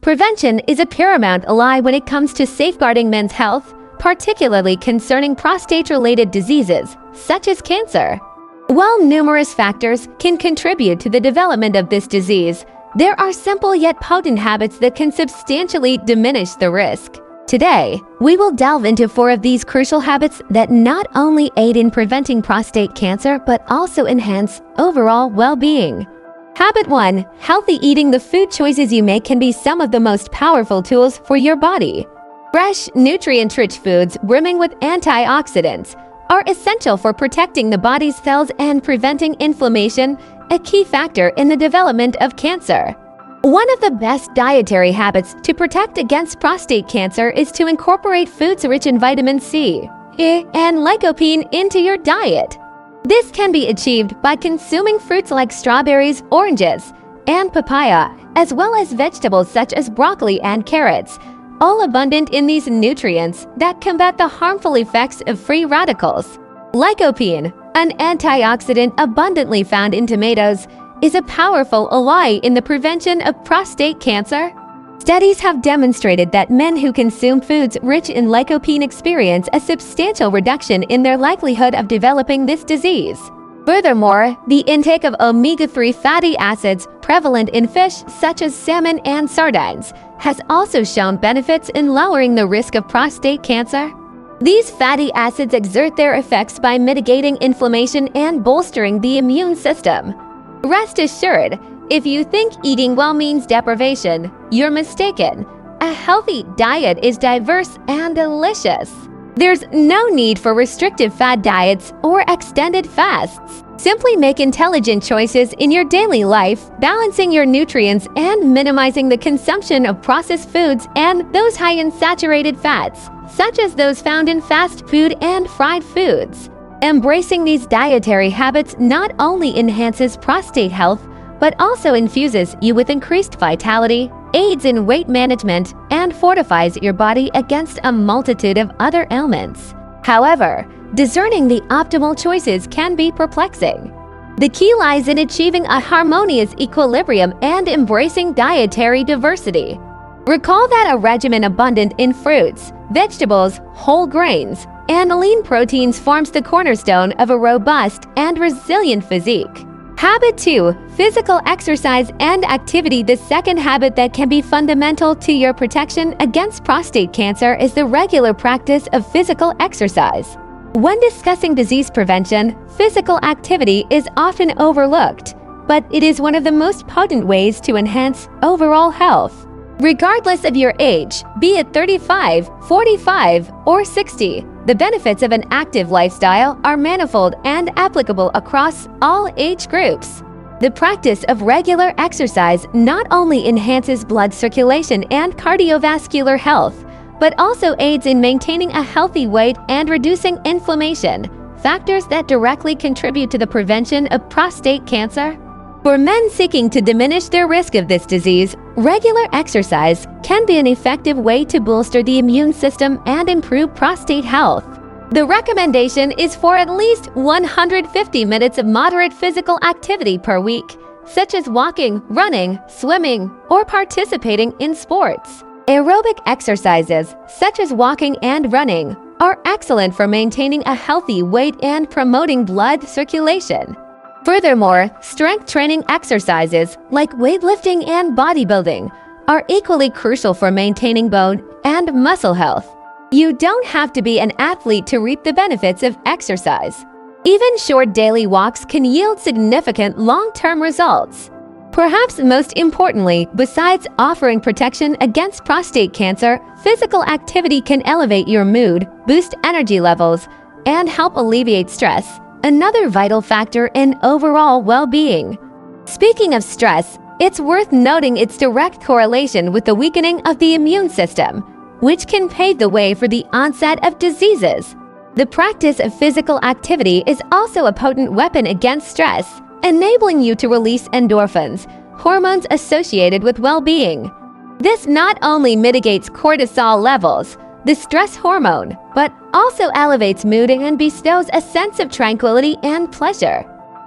Prevention is a paramount ally when it comes to safeguarding men's health, particularly concerning prostate-related diseases, such as cancer. While numerous factors can contribute to the development of this disease, there are simple yet potent habits that can substantially diminish the risk. Today, we will delve into 4 of these crucial habits that not only aid in preventing prostate cancer but also enhance overall well-being. Habit 1. Healthy eating. The food choices you make can be some of the most powerful tools for your body. Fresh, nutrient-rich foods brimming with antioxidants are essential for protecting the body's cells and preventing inflammation, a key factor in the development of cancer. One of the best dietary habits to protect against prostate cancer is to incorporate foods rich in vitamin C, E, and lycopene into your diet. This can be achieved by consuming fruits like strawberries, oranges, and papaya, as well as vegetables such as broccoli and carrots, all abundant in these nutrients that combat the harmful effects of free radicals. Lycopene, an antioxidant abundantly found in tomatoes, is a powerful ally in the prevention of prostate cancer. Studies have demonstrated that men who consume foods rich in lycopene experience a substantial reduction in their likelihood of developing this disease. Furthermore, the intake of omega-3 fatty acids prevalent in fish such as salmon and sardines has also shown benefits in lowering the risk of prostate cancer. These fatty acids exert their effects by mitigating inflammation and bolstering the immune system. Rest assured, if you think eating well means deprivation, you're mistaken. A healthy diet is diverse and delicious. There's no need for restrictive fad diets or extended fasts. Simply make intelligent choices in your daily life, balancing your nutrients and minimizing the consumption of processed foods and those high in saturated fats, such as those found in fast food and fried foods. Embracing these dietary habits not only enhances prostate health, but also infuses you with increased vitality, aids in weight management, and fortifies your body against a multitude of other ailments. However, discerning the optimal choices can be perplexing. The key lies in achieving a harmonious equilibrium and embracing dietary diversity. Recall that a regimen abundant in fruits, vegetables, whole grains, and lean proteins forms the cornerstone of a robust and resilient physique. Habit 2. Physical exercise and activity. The second habit that can be fundamental to your protection against prostate cancer is the regular practice of physical exercise. When discussing disease prevention, physical activity is often overlooked, but it is one of the most potent ways to enhance overall health. Regardless of your age, be it 35, 45, or 60, the benefits of an active lifestyle are manifold and applicable across all age groups. The practice of regular exercise not only enhances blood circulation and cardiovascular health, but also aids in maintaining a healthy weight and reducing inflammation, factors that directly contribute to the prevention of prostate cancer. For men seeking to diminish their risk of this disease, regular exercise can be an effective way to bolster the immune system and improve prostate health. The recommendation is for at least 150 minutes of moderate physical activity per week, such as walking, running, swimming, or participating in sports. Aerobic exercises, such as walking and running, are excellent for maintaining a healthy weight and promoting blood circulation. Furthermore, strength training exercises like weightlifting and bodybuilding are equally crucial for maintaining bone and muscle health. You don't have to be an athlete to reap the benefits of exercise. Even short daily walks can yield significant long-term results. Perhaps most importantly, besides offering protection against prostate cancer, physical activity can elevate your mood, boost energy levels, and help alleviate stress, another vital factor in overall well-being. Speaking of stress, it's worth noting its direct correlation with the weakening of the immune system, which can pave the way for the onset of diseases. The practice of physical activity is also a potent weapon against stress, enabling you to release endorphins, hormones associated with well-being. This not only mitigates cortisol levels, the stress hormone, but also elevates mood and bestows a sense of tranquility and pleasure.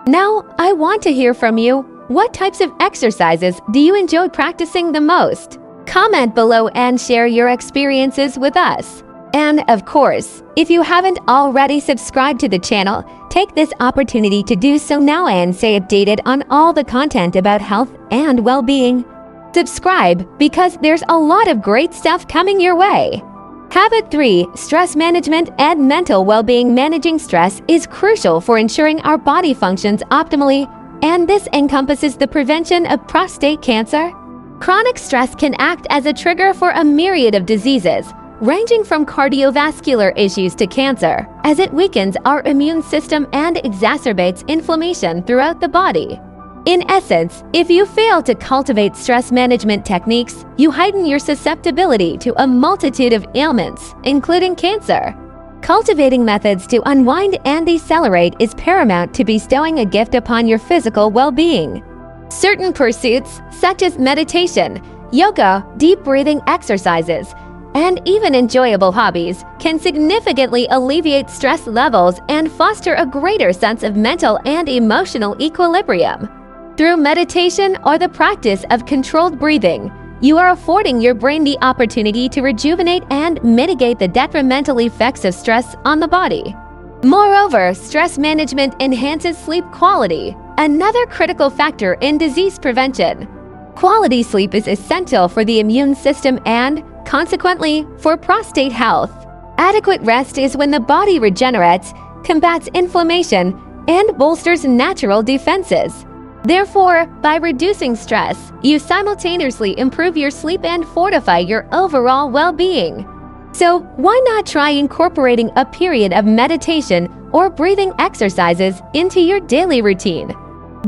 Now, I want to hear from you. What types of exercises do you enjoy practicing the most? Comment below and share your experiences with us. And of course, if you haven't already subscribed to the channel, take this opportunity to do so now and stay updated on all the content about health and well-being. Subscribe because there's a lot of great stuff coming your way. Habit 3. Stress management and mental well-being. Managing stress is crucial for ensuring our body functions optimally, and this encompasses the prevention of prostate cancer. Chronic stress can act as a trigger for a myriad of diseases, ranging from cardiovascular issues to cancer, as it weakens our immune system and exacerbates inflammation throughout the body. In essence, if you fail to cultivate stress management techniques, you heighten your susceptibility to a multitude of ailments, including cancer. Cultivating methods to unwind and decelerate is paramount to bestowing a gift upon your physical well-being. Certain pursuits, such as meditation, yoga, deep breathing exercises, and even enjoyable hobbies, can significantly alleviate stress levels and foster a greater sense of mental and emotional equilibrium. Through meditation or the practice of controlled breathing, you are affording your brain the opportunity to rejuvenate and mitigate the detrimental effects of stress on the body. Moreover, stress management enhances sleep quality, another critical factor in disease prevention. Quality sleep is essential for the immune system and, consequently, for prostate health. Adequate rest is when the body regenerates, combats inflammation, and bolsters natural defenses. Therefore, by reducing stress, you simultaneously improve your sleep and fortify your overall well-being. So, why not try incorporating a period of meditation or breathing exercises into your daily routine?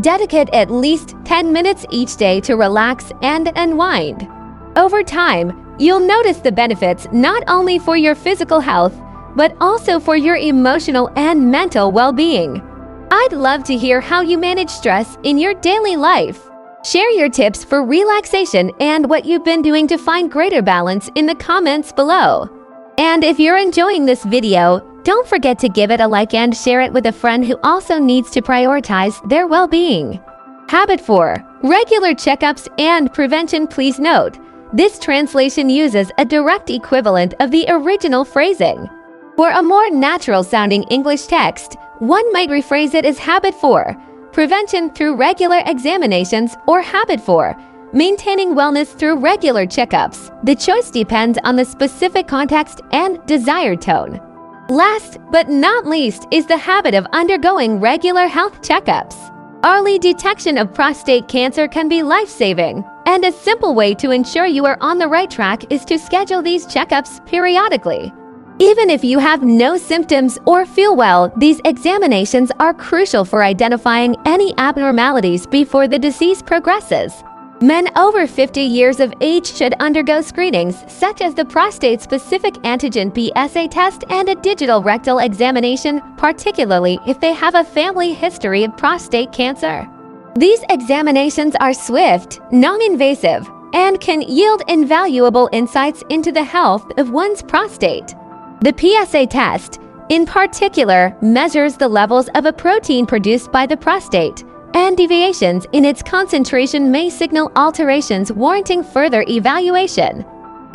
Dedicate at least 10 minutes each day to relax and unwind. Over time, you'll notice the benefits not only for your physical health, but also for your emotional and mental well-being. I'd love to hear how you manage stress in your daily life. Share your tips for relaxation and what you've been doing to find greater balance in the comments below. And if you're enjoying this video, don't forget to give it a like and share it with a friend who also needs to prioritize their well-being. Habit 4. Regular checkups and prevention. Please note, this translation uses a direct equivalent of the original phrasing. For a more natural-sounding English text, one might rephrase it as Habit 4, prevention through regular examinations, or Habit 4, maintaining wellness through regular checkups. The choice depends on the specific context and desired tone. Last but not least is the habit of undergoing regular health checkups. Early detection of prostate cancer can be life-saving, and a simple way to ensure you are on the right track is to schedule these checkups periodically. Even if you have no symptoms or feel well, these examinations are crucial for identifying any abnormalities before the disease progresses. Men over 50 years of age should undergo screenings such as the prostate-specific antigen PSA test and a digital rectal examination, particularly if they have a family history of prostate cancer. These examinations are swift, non-invasive, and can yield invaluable insights into the health of one's prostate. The PSA test, in particular, measures the levels of a protein produced by the prostate, and deviations in its concentration may signal alterations warranting further evaluation.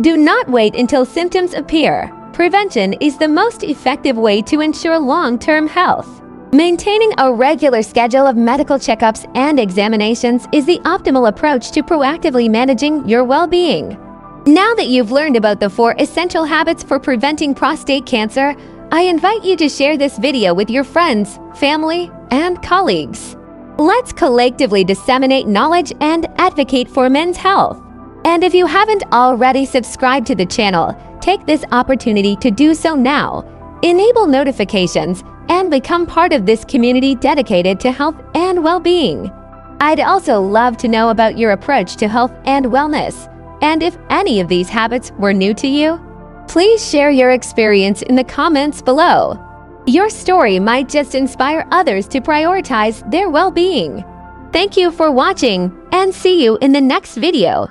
Do not wait until symptoms appear. Prevention is the most effective way to ensure long-term health. Maintaining a regular schedule of medical checkups and examinations is the optimal approach to proactively managing your well-being. Now that you've learned about the 4 essential habits for preventing prostate cancer, I invite you to share this video with your friends, family, and colleagues. Let's collectively disseminate knowledge and advocate for men's health. And if you haven't already subscribed to the channel, take this opportunity to do so now. Enable notifications and become part of this community dedicated to health and well-being. I'd also love to know about your approach to health and wellness. And if any of these habits were new to you, please share your experience in the comments below. Your story might just inspire others to prioritize their well-being. Thank you for watching, and see you in the next video.